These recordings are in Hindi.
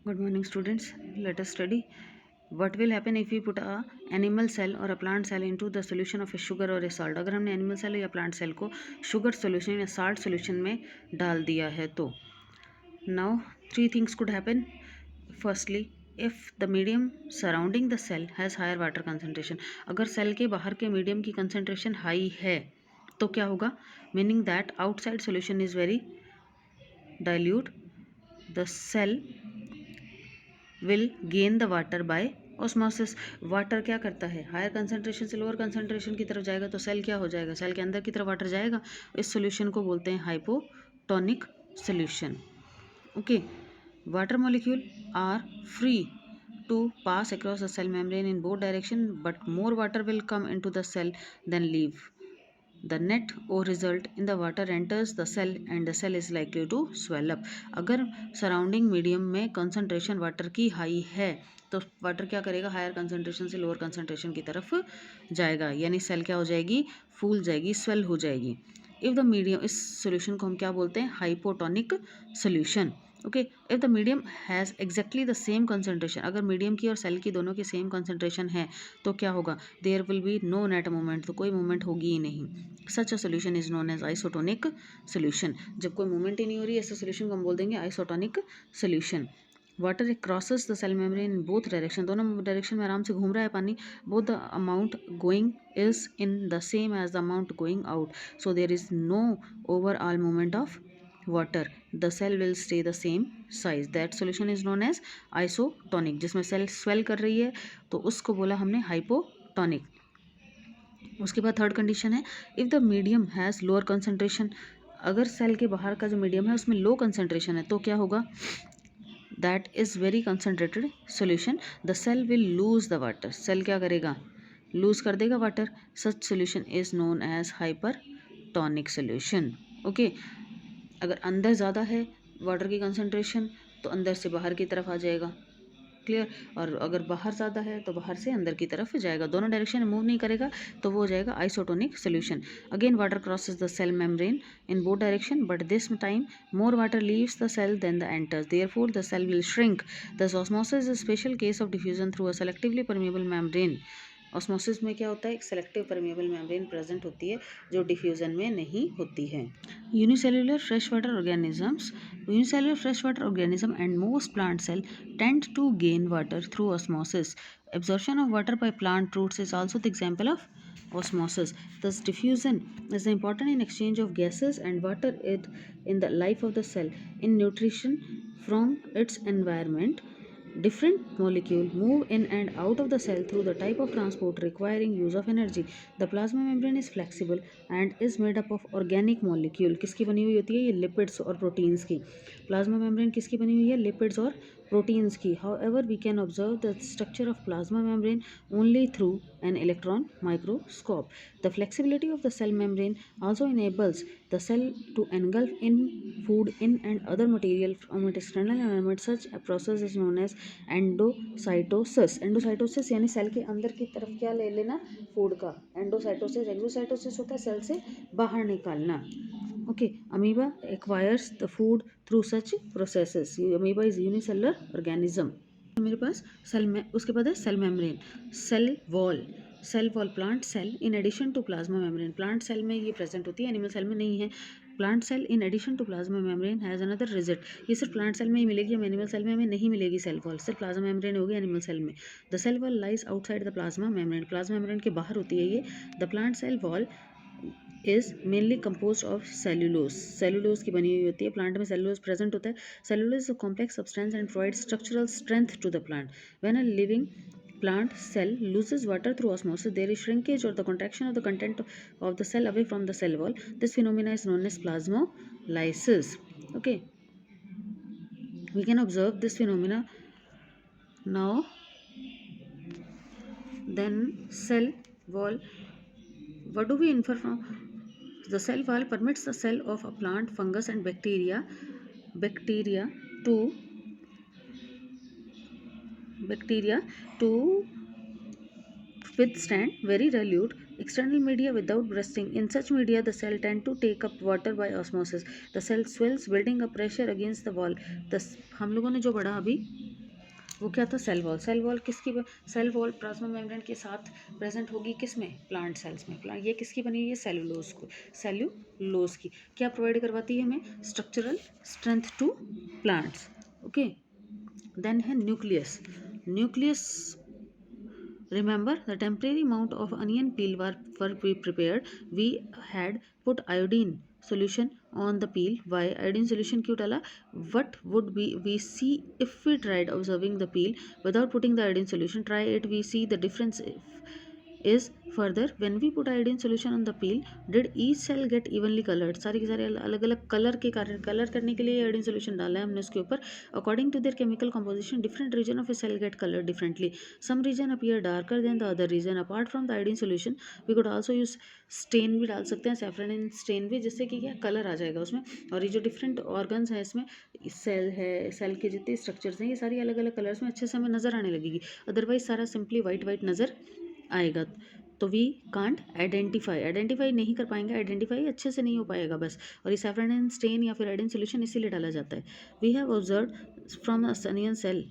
Good morning, students. Let us study. What will happen if we put a animal cell or a plant cell into the solution of a sugar or a salt? अगर हमने animal cell या plant cell को sugar solution या salt solution में डाल दिया है तो now three things could happen. Firstly, if the medium surrounding the cell has higher water concentration, अगर cell के बाहर के medium की concentration high है तो क्या होगा? Meaning that outside solution is very dilute. The cell will gain the water bye osmosis. Water क्या करता है? हायर कंसंट्रेशन से लोअर कंसंट्रेशन की तरफ जाएगा तो सेल क्या हो जाएगा? सेल के अंदर की तरफ वाटर जाएगा. इस सोल्यूशन को बोलते हैं hypotonic solution. Okay, water molecule are free to pass across the cell membrane in both direction, but more water will come into the cell than leave. The net O result in the water enters the cell and the cell is likely to swell up. अगर सराउंडिंग मीडियम में कंसंट्रेशन वाटर की हाई है तो वाटर क्या करेगा? हायर कंसंट्रेशन से लोअर कंसंट्रेशन की तरफ जाएगा, यानी सेल क्या हो जाएगी? फूल जाएगी, स्वेल हो जाएगी. इफ़ द मीडियम, इस सोल्यूशन को हम क्या बोलते हैं? Hypotonic solution. Okay, if the medium has exactly the same concentration, अगर मीडियम की और सेल की दोनों की सेम कंसंट्रेशन है तो क्या होगा? There will be no net movement, तो कोई मूवमेंट होगी ही नहीं. Such a solution is known as isotonic solution. जब कोई मूवमेंट ही नहीं हो रही है ऐसे सोल्यूशन को हम बोल देंगे isotonic solution. Water crosses the cell membrane in both direction, दोनों डायरेक्शन में आराम से घूम रहा है पानी. Both the amount going is in the same as the amount going out, so there is no overall movement of water. The cell will stay the same size. That solution is known as isotonic. जिसमें सेल स्वेल कर रही है तो उसको बोला हमने हाइपोटोनिक. उसके बाद थर्ड कंडीशन है, if the medium has lower concentration, अगर सेल के बाहर का जो मीडियम है उसमें लो कंसंट्रेशन है तो क्या होगा? That is very concentrated solution. The cell will lose the water, cell क्या करेगा? लूज कर देगा water. Such solution is known as hypertonic solution. Okay, अगर अंदर ज़्यादा है वाटर की कंसंट्रेशन तो अंदर से बाहर की तरफ आ जाएगा. क्लियर? और अगर बाहर ज़्यादा है तो बाहर से अंदर की तरफ जाएगा, दोनों डायरेक्शन में मूव नहीं करेगा तो वो हो जाएगा isotonic solution. Again water crosses the cell membrane in both direction, but this time more water leaves the cell than the enters, therefore the cell will shrink. Thus osmosis is a special case of diffusion through a selectively permeable membrane. Osmosis में क्या होता है? एक सेलेक्टिव परमेबल मेम्ब्रेन प्रेजेंट होती है जो डिफ्यूजन में नहीं होती है. Unicellular fresh water organisms, unicellular freshwater organism and most plant cell tend to gain water through osmosis. Absorption of water by plant roots is also the example of osmosis. Thus diffusion is important in exchange of gases and water in the life of the cell. In nutrition from its environment, different molecules move in and out of the cell through the type of transport requiring use of energy. The plasma membrane is flexible and is made up of organic molecule. किसकी बनी हुई होती है? ये लिपिड्स और प्रोटीन्स की. प्लाज्मा मेम्ब्रेन किसकी बनी हुई है? लिपिड्स और प्रोटीन्स की. However, we can observe the structure of plasma membrane only through an electron microscope. The flexibility of the cell membrane also enables the cell to engulf in food in and other material from its external environment. Such a process is known as endocytosis. Endocytosis यानी सेल के अंदर की तरफ क्या ले लेना? फूड का. एंडोसाइटोसिस. एक्सोसाइटोसिस होता है सेल से बाहर निकालना. Okay, amoeba acquires the food through such processes. Amoeba is unicellular organism. मेरे पास सेल में, उसके बाद है cell membrane, cell wall. Cell wall plant cell in addition to plasma membrane, plant cell में ये प्रेजेंट होती है, एनिमल सेल में नहीं है. Plant cell in addition to plasma membrane has another result. ये सिर्फ प्लांट सेल में ही मिलेगी, हम एनिमल सेल में हमें नहीं मिलेगी. सेल वॉल सिर्फ प्लाज्मा मेम्ब्रेन होगी एनिमल सेल में. The cell wall lies outside the plasma membrane, plasma membrane के बाहर होती है ये. The plant cell wall is mainly compose of cellulose, cellulose की बनी हुई होती है. प्लांट में सेल्यूलोज प्रेजेंट होता है. Cellulose is a complex substance and provide structural strength to the plant. When a living plant cell loses water through osmosis, there is shrinkage or the contraction of the content of the cell away from the cell wall. This phenomena is known as plasmolysis. Okay, we can observe this phenomena now. Then cell wall, what do we infer from? The cell wall permits the cell of a plant, fungus and bacteria to withstand very dilute external media without bursting. In such media, the cell tend to take up water by osmosis. The cell swells, building up pressure against the wall. Thus, हम लोगों ने जो पढ़ा अभी वो क्या था, सेल वॉल। सेल वॉल किसकी, सेल वॉल प्लाज्मा मेम्ब्रेन के साथ प्रेजेंट होगी किस में, प्लांट सेल्स में। ये किसकी बनी हुई है, सेल्यूलोज की। क्या प्रोवाइड करवाती है हमें, structural strength to plants. Okay, then है nucleus. Nucleus, remember the temporary amount of onion peel were prepared. We had put iodine solution on the peel. Why iodine solution क्यों डाला, what would we see if we tried observing the peel without putting the iodine solution. Try it, we see the difference is further when we put iodine solution on the peel, did each cell get evenly colored. सारे के सारे अलग अलग कलर के कारण, कलर करने के लिए आयोडीन सोल्यूशन डाला है हमने उसके ऊपर। According to their chemical composition different region of a cell get coloured differently, some region appear darker than the other region. Apart from the iodine solution we could also use stain भी डाल सकते हैं, सैफरन स्टेन भी, जिससे कि क्या कलर आ जाएगा उसमें। और ये जो डिफरेंट ऑर्गन्स हैं इसमें, सेल है, सेल के जितने स्ट्रक्चर्स हैं, ये सारी अलग अलग कलर्स में अच्छे से हमें नजर आने लगेगी। अदरवाइज सारा सिंपली वाइट वाइट नजर आएगा। तो वी कांट आइडेंटिफाई नहीं कर पाएंगे, आइडेंटिफाई अच्छे से नहीं हो पाएगा बस। और ये सैफरन स्टेन या फिर आयोडीन सोल्यूशन इसीलिए डाला जाता है। We have observe from the onion cell.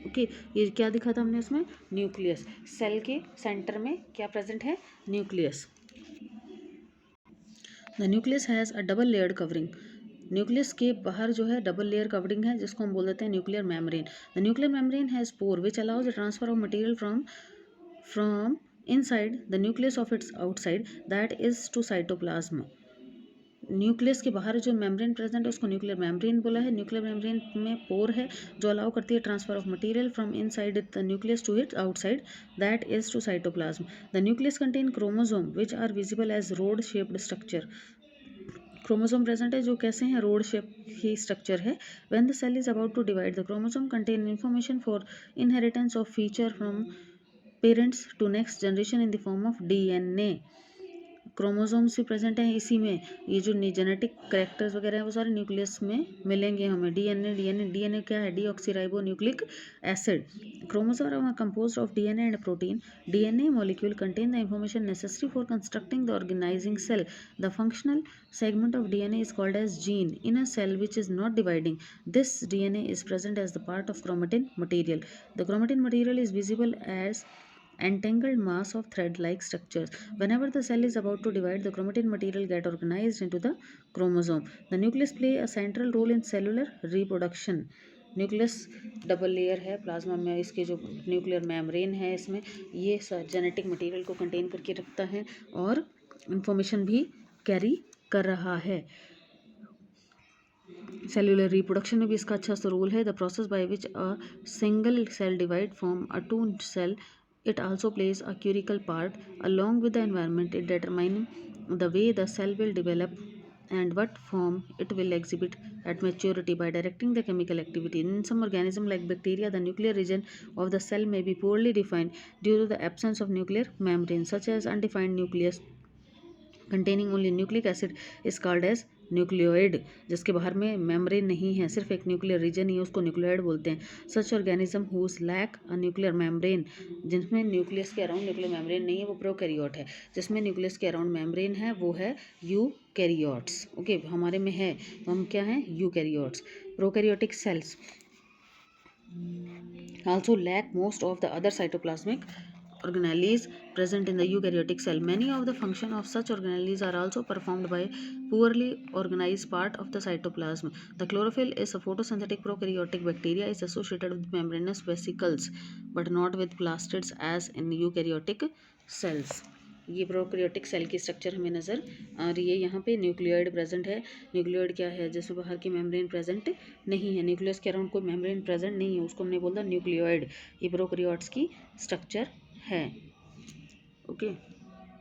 Okay, ये क्या दिखा था हमने उसमें, न्यूक्लियस। सेल के सेंटर में क्या प्रेजेंट है, nucleus. The nucleus has a double layered covering. Nucleus के बाहर जो है डबल लेयर कवरिंग है, जिसको हम बोल देते हैं nuclear membrane. The nuclear membrane has pore which allows the transfer of material from inside the nucleus of its outside, that is to cytoplasm. Nucleus के बाहर जो मेम्ब्रेन प्रेजेंट है उसको न्यूक्लियर मेम्ब्रेन बोला है। न्यूक्लियर मेम्ब्रेन में पोर है जो अलाउ करती है transfer of material from inside the nucleus to its outside, that is to cytoplasm. The nucleus contain chromosome which are visible as rod shaped structure. Chromosome present है जो कैसे हैं, रोड शेप की स्ट्रक्चर है। When the cell is about to divide, the chromosome contain information for inheritance of feature from parents to next generation in the form of DNA. Chromosomes भी प्रेजेंट हैं इसी में। ये जो जेनेटिक कैरेक्टर्स वगैरह हैं वो सारे न्यूक्लियस में मिलेंगे हमें। डीएनए क्या है, deoxyribo nucleic acid. Chromosome are composed of DNA and protein. DNA molecule contain the information necessary for constructing the organising cell. The functional segment of DNA is called as gene in a cell which is not dividing. This DNA is present as the part of chromatin material. The chromatin material is visible as entangled mass of thread-like structures. Whenever the cell is about to divide, the chromatin material get organized into the chromosome. The nucleus play a central role in cellular reproduction. Nucleus double layer है प्लाज्मा में, इसके जो न्यूक्लियर मेम्ब्रेन है इसमें ये जेनेटिक मटेरियल को कंटेन करके रखता है और इंफॉर्मेशन भी कैरी कर रहा है। सेलुलर रिप्रोडक्शन में भी इसका अच्छा सा रोल है। The process by which a single cell divide from a two cell, it also plays a critical part along with the environment in determining the way the cell will develop and what form it will exhibit at maturity by directing the chemical activity. In some organisms like bacteria, the nuclear region of the cell may be poorly defined due to the absence of nuclear membrane, such as undefined nucleus containing only nucleic acid is called as nucleoid. जिसके बाहर में मेम्ब्रेन नहीं है, सिर्फ एक न्यूक्लियर रीजन ही है, उसको न्यूक्लियोइड बोलते हैं। Such organism whose lack a nuclear membrane, जिसमें न्यूक्लियस के अराउंड न्यूक्लियर मेम्ब्रेन नहीं है, वो प्रोकैरियोट है। जिसमें न्यूक्लियस के अराउंड मेम्ब्रेन है वो है यूकैरियोट्स। ओके, हमारे में है तो हम क्या हैं, eukaryotes. Prokaryotic cells also lack most of the other cytoplasmic organelles present in the eukaryotic cell. Many of the function of such organelles are also performed by poorly organized part of the cytoplasm. The chlorophyll is a photosynthetic prokaryotic bacteria is associated with membranous vesicles but not with plastids as in eukaryotic cells. ये प्रोकैरियोटिक सेल की स्ट्रक्चर हमें नज़र आ रही है। यहाँ पे न्यूक्लियोइड प्रेजेंट है। न्यूक्लियोइड क्या है, जिसमें बाहर की मेम्ब्रेन प्रेजेंट नहीं है, न्यूक्लियस के अराउंड कोई मेम्ब्रेन प्रेजेंट नहीं है, उसको हमने बोला न्यूक्लियोइड। ये प्रोकैरियोट्स की स्ट्रक्चर है। ओके।